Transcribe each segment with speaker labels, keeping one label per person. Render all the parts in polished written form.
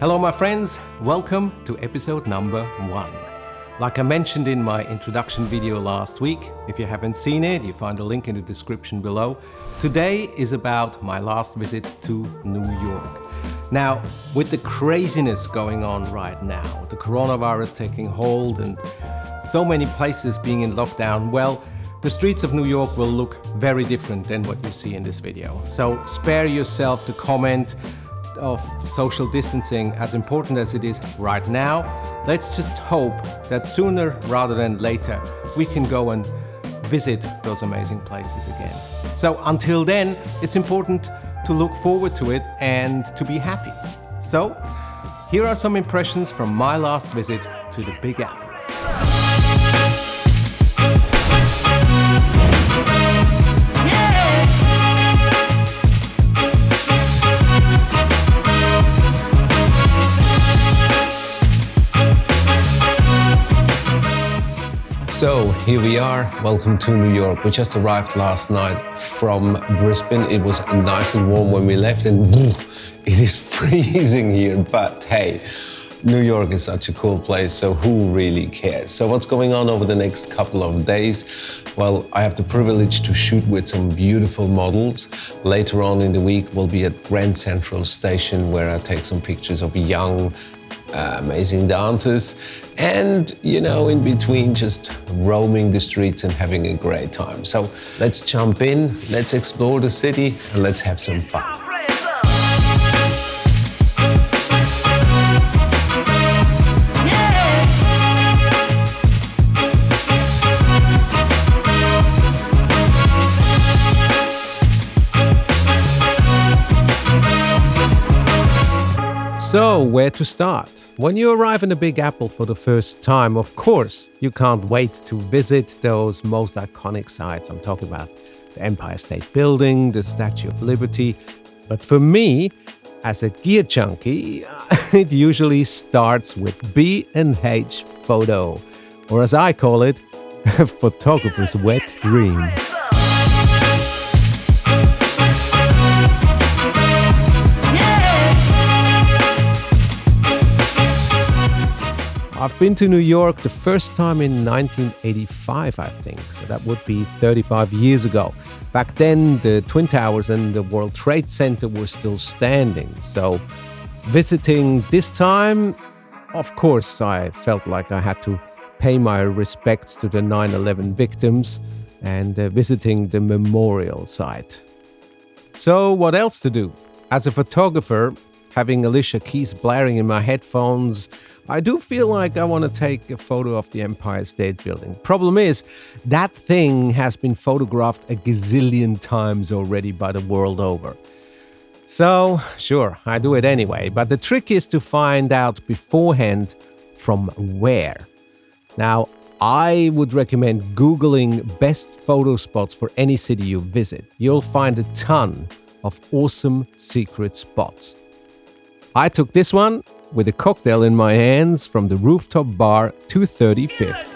Speaker 1: Hello my friends, welcome to episode number 1. Like I mentioned in my introduction video last week, if you haven't seen it, you find a link in the description below. Today is about my last visit to New York. Now, with the craziness going on right now, the coronavirus taking hold and so many places being in lockdown, well, the streets of New York will look very different than what you see in this video. So spare yourself the comment of social distancing, as important as it is right now. Let's just hope that sooner rather than later we can go and visit those amazing places again. So until then, it's important to look forward to it and to be happy. So here are some impressions from my last visit to the Big Apple. So here we are, welcome to New York. We just arrived last night from Brisbane. It was nice and warm when we left and it is freezing here, but hey, New York is such a cool place, so who really cares? So what's going on over the next couple of days? Well, I have the privilege to shoot with some beautiful models. Later on in the week, we'll be at Grand Central Station where I take some pictures of young, amazing dancers, and in between just roaming the streets and having a great time. So let's jump in, let's explore the city, and let's have some fun. So, where to start? When you arrive in the Big Apple for the first time, of course, you can't wait to visit those most iconic sites. I'm talking about the Empire State Building, the Statue of Liberty. But for me, as a gear junkie, it usually starts with B&H photo, or as I call it, a photographer's wet dream. I've been to New York the first time in 1985, I think, so that would be 35 years ago. Back then, the Twin Towers and the World Trade Center were still standing, so visiting this time, of course, I felt like I had to pay my respects to the 9/11 victims and visiting the memorial site. So what else to do? As a photographer, having Alicia Keys blaring in my headphones, I do feel like I want to take a photo of the Empire State Building. Problem is, that thing has been photographed a gazillion times already by the world over. So, sure, I do it anyway, but the trick is to find out beforehand from where. Now, I would recommend Googling best photo spots for any city you visit. You'll find a ton of awesome secret spots. I took this one with a cocktail in my hands from the rooftop bar 235th.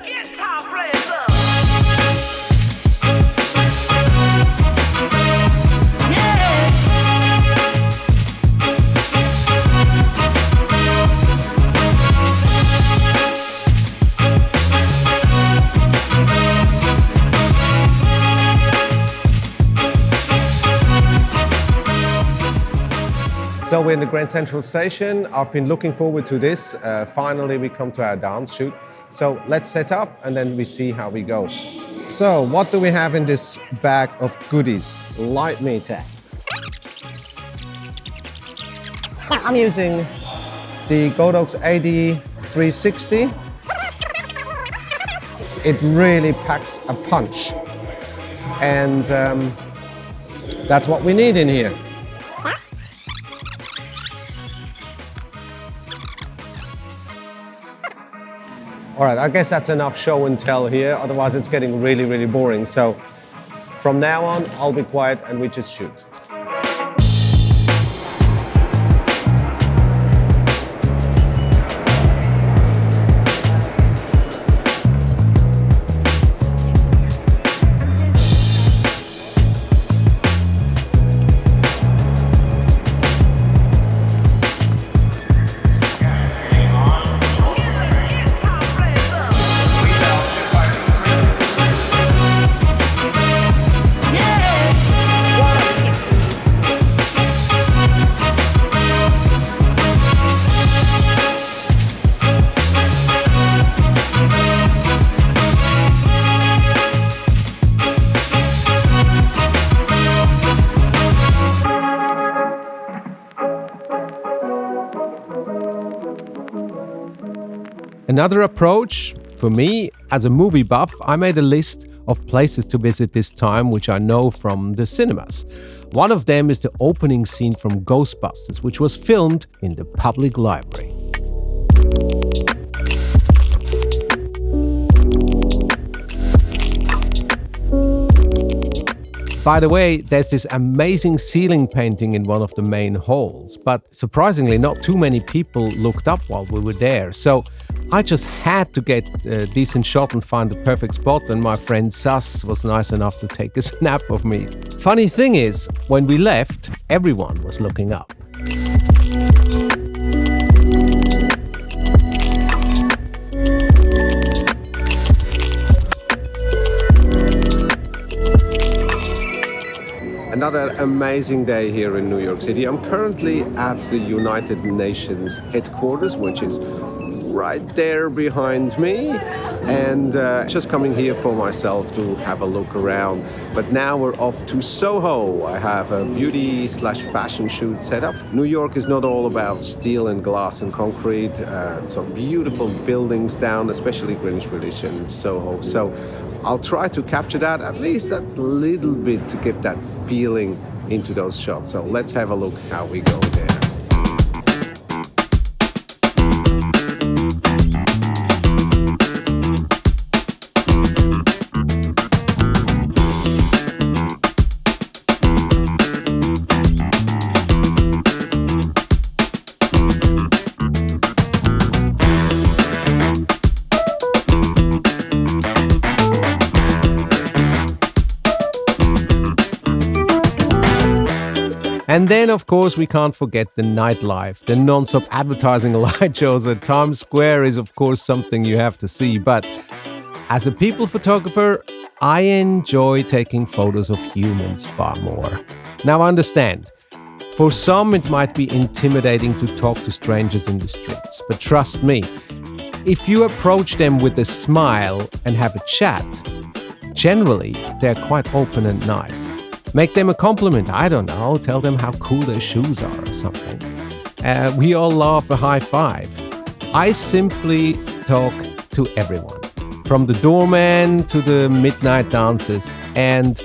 Speaker 1: So we're in the Grand Central Station. I've been looking forward to this. Finally, we come to our dance shoot. So let's set up and then we see how we go. So what do we have in this bag of goodies? Light meter. I'm using the Godox AD360. It really packs a punch. And that's what we need in here. All right, I guess that's enough show and tell here, otherwise it's getting really, really boring. So from now on, I'll be quiet and we just shoot. Another approach for me, as a movie buff, I made a list of places to visit this time, which I know from the cinemas. One of them is the opening scene from Ghostbusters, which was filmed in the public library. By the way, there's this amazing ceiling painting in one of the main halls, but surprisingly not too many people looked up while we were there. So I just had to get a decent shot and find the perfect spot, and my friend Sass was nice enough to take a snap of me. Funny thing is, when we left, everyone was looking up. Another amazing day here in New York City. I'm currently at the United Nations headquarters, which is right there behind me, and just coming here for myself to have a look around. But now we're off to Soho. I have a beauty/fashion shoot set up. New York is not all about steel and glass and concrete. Some beautiful buildings down, especially Greenwich Village and Soho. So I'll try to capture that, at least a little bit, to give that feeling into those shots. So let's have a look how we go there. And then, of course, we can't forget the nightlife. The non-stop advertising light shows at Times Square is, of course, something you have to see. But as a people photographer, I enjoy taking photos of humans far more. Now, understand, for some it might be intimidating to talk to strangers in the streets. But trust me, if you approach them with a smile and have a chat, generally they're quite open and nice. Make them a compliment, I don't know, tell them how cool their shoes are or something. We all love a high five. I simply talk to everyone, from the doorman to the midnight dancers. And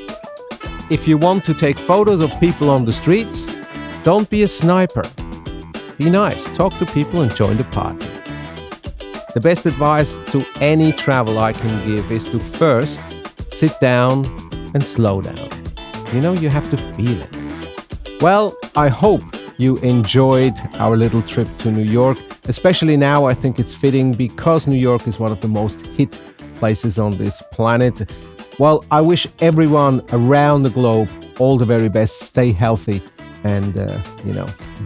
Speaker 1: if you want to take photos of people on the streets, don't be a sniper. Be nice, talk to people and join the party. The best advice to any travel I can give is to first sit down and slow down. You know, you have to feel it. Well, I hope you enjoyed our little trip to New York. Especially now, I think it's fitting because New York is one of the most hit places on this planet. Well, I wish everyone around the globe all the very best. Stay healthy and,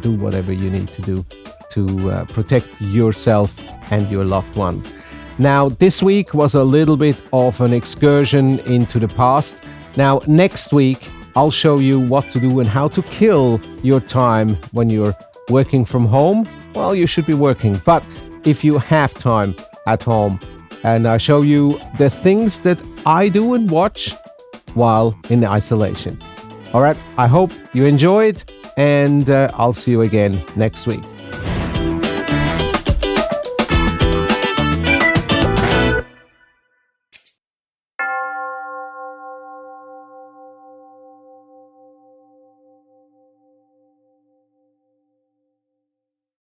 Speaker 1: do whatever you need to do to protect yourself and your loved ones. Now, this week was a little bit of an excursion into the past. Now, next week, I'll show you what to do and how to kill your time when you're working from home. Well, you should be working, but if you have time at home, and I show you the things that I do and watch while in isolation. All right, I hope you enjoyed, and I'll see you again next week.